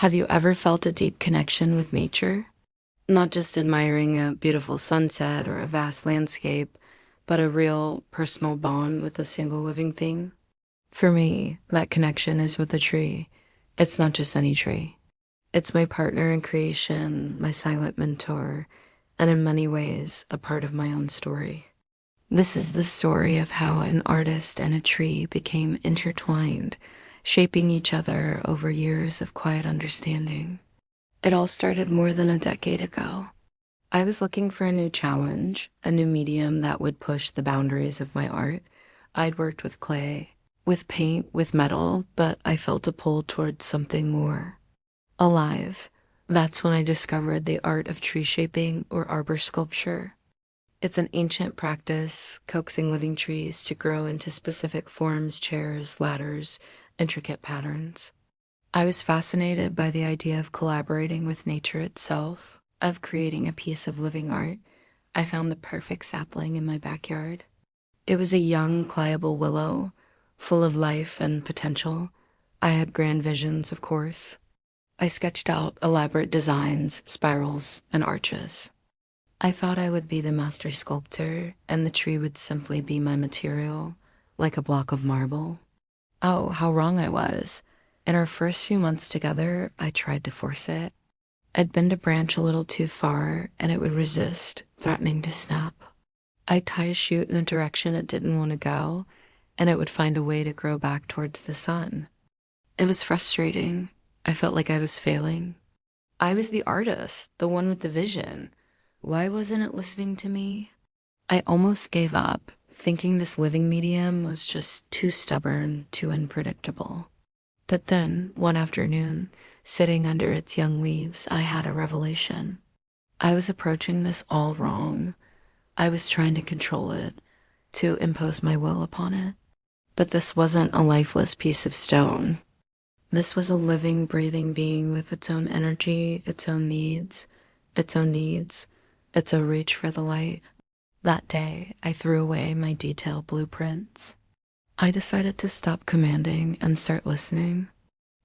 Have you ever felt a deep connection with nature? Not just admiring a beautiful sunset or a vast landscape, but a real personal bond with a single living thing? For me, that connection is with a tree. It's not just any tree. It's my partner in creation, my silent mentor, and in many ways, a part of my own story. This is the story of how an artist and a tree became intertwined, shaping each other over years of quiet understanding. It all started more than a decade ago. I was looking for a new challenge, a new medium that would push the boundaries of my art. I'd worked with clay, with paint, with metal, but I felt a pull towards something more alive. That's when I discovered the art of tree shaping or arbor sculpture. It's an ancient practice, coaxing living trees to grow into specific forms, chairs, ladders, intricate patterns. I was fascinated by the idea of collaborating with nature itself, of creating a piece of living art. I found the perfect sapling in my backyard. It was a young, pliable willow, full of life and potential. I had grand visions, of course. I sketched out elaborate designs, spirals, and arches. I thought I would be the master sculptor, and the tree would simply be my material, like a block of marble. Oh, how wrong I was. In our first few months together, I tried to force it. I'd bend a branch a little too far, and it would resist, threatening to snap. I'd tie a shoot in a direction it didn't want to go, and it would find a way to grow back towards the sun. It was frustrating. I felt like I was failing. I was the artist, the one with the vision. Why wasn't it listening to me? I almost gave up, thinking this living medium was just too stubborn, too unpredictable. But then, one afternoon, sitting under its young leaves, I had a revelation. I was approaching this all wrong. I was trying to control it, to impose my will upon it. But this wasn't a lifeless piece of stone. This was a living, breathing being with its own energy, its own needs, its own reach for the light. That day, I threw away my detailed blueprints. I decided to stop commanding and start listening.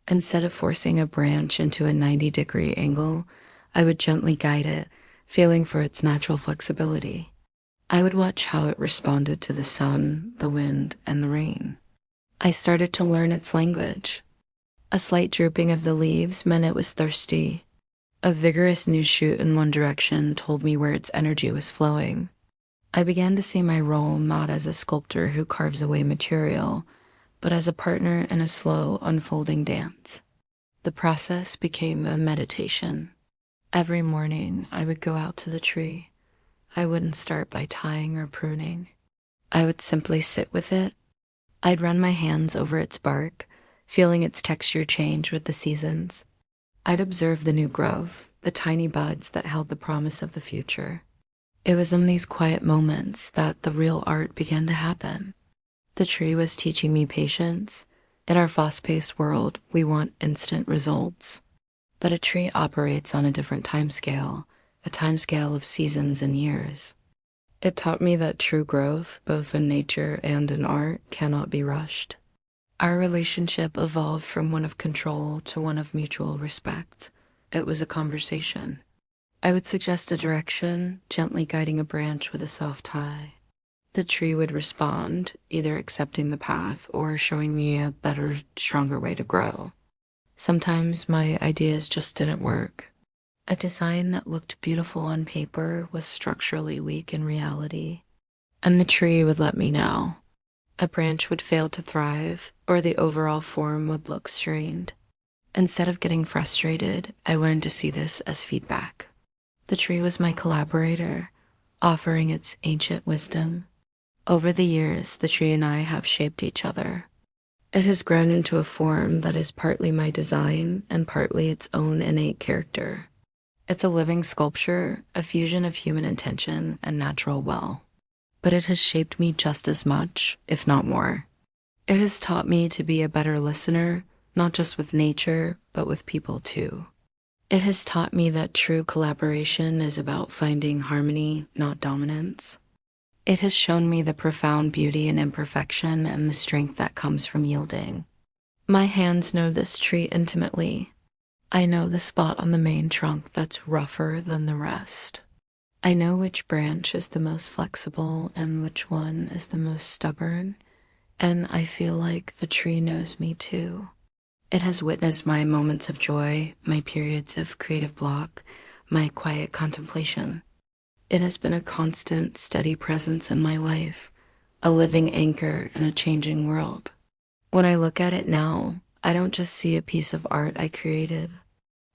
Instead of forcing a branch into a 90-degree angle, I would gently guide it, feeling for its natural flexibility. I would watch how it responded to the sun, the wind, and the rain. I started to learn its language. A slight drooping of the leaves meant it was thirsty. A vigorous new shoot in one direction told me where its energy was flowing. I began to see my role not as a sculptor who carves away material, but as a partner in a slow, unfolding dance. The process became a meditation. Every morning, I would go out to the tree. I wouldn't start by tying or pruning. I would simply sit with it. I'd run my hands over its bark, feeling its texture change with the seasons. I'd observe the new growth, the tiny buds that held the promise of the future. It was in these quiet moments that the real art began to happen. The tree was teaching me patience. In our fast-paced world, we want instant results. But a tree operates on a different timescale, a timescale of seasons and years. It taught me that true growth, both in nature and in art, cannot be rushed. Our relationship evolved from one of control to one of mutual respect. It was a conversation. I would suggest a direction, gently guiding a branch with a soft tie. The tree would respond, either accepting the path or showing me a better, stronger way to grow. Sometimes my ideas just didn't work. A design that looked beautiful on paper was structurally weak in reality, and the tree would let me know. A branch would fail to thrive, or the overall form would look strained. Instead of getting frustrated, I learned to see this as feedback. The tree was my collaborator, offering its ancient wisdom. Over the years, the tree and I have shaped each other. It has grown into a form that is partly my design and partly its own innate character. It's a living sculpture, a fusion of human intention and natural will. But it has shaped me just as much, if not more. It has taught me to be a better listener, not just with nature, but with people too. It has taught me that true collaboration is about finding harmony, not dominance. It has shown me the profound beauty in imperfection and the strength that comes from yielding. My hands know this tree intimately. I know the spot on the main trunk that's rougher than the rest. I know which branch is the most flexible and which one is the most stubborn, and I feel like the tree knows me too. It has witnessed my moments of joy, my periods of creative block, my quiet contemplation. It has been a constant, steady presence in my life, a living anchor in a changing world. When I look at it now, I don't just see a piece of art I created.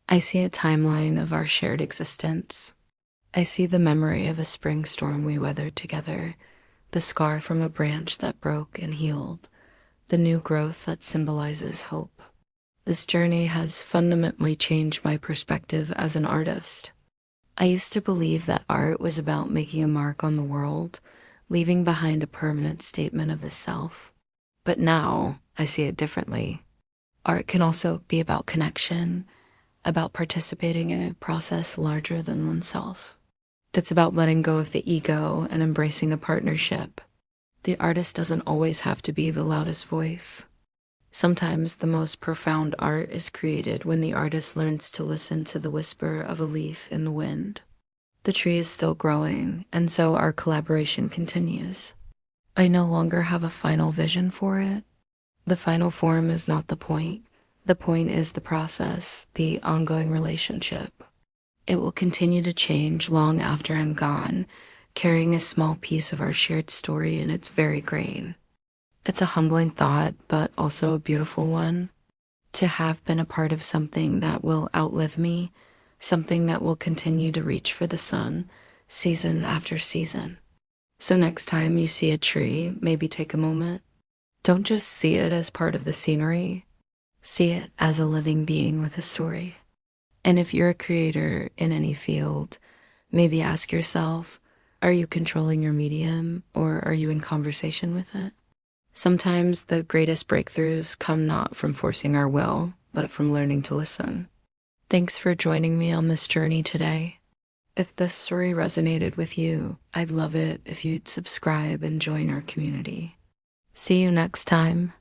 I see a timeline of our shared existence. I see the memory of a spring storm we weathered together, the scar from a branch that broke and healed, the new growth that symbolizes hope. This journey has fundamentally changed my perspective as an artist. I used to believe that art was about making a mark on the world, leaving behind a permanent statement of the self. But now I see it differently. Art can also be about connection, about participating in a process larger than oneself. It's about letting go of the ego and embracing a partnership. The artist doesn't always have to be the loudest voice. Sometimes the most profound art is created when the artist learns to listen to the whisper of a leaf in the wind. The tree is still growing, and so our collaboration continues. I no longer have a final vision for it. The final form is not the point. The point is the process, the ongoing relationship. It will continue to change long after I'm gone, carrying a small piece of our shared story in its very grain. It's a humbling thought, but also a beautiful one. To have been a part of something that will outlive me, something that will continue to reach for the sun, season after season. So next time you see a tree, maybe take a moment. Don't just see it as part of the scenery. See it as a living being with a story. And if you're a creator in any field, maybe ask yourself, are you controlling your medium or are you in conversation with it? Sometimes the greatest breakthroughs come not from forcing our will, but from learning to listen. Thanks for joining me on this journey today. If this story resonated with you, I'd love it if you'd subscribe and join our community. See you next time.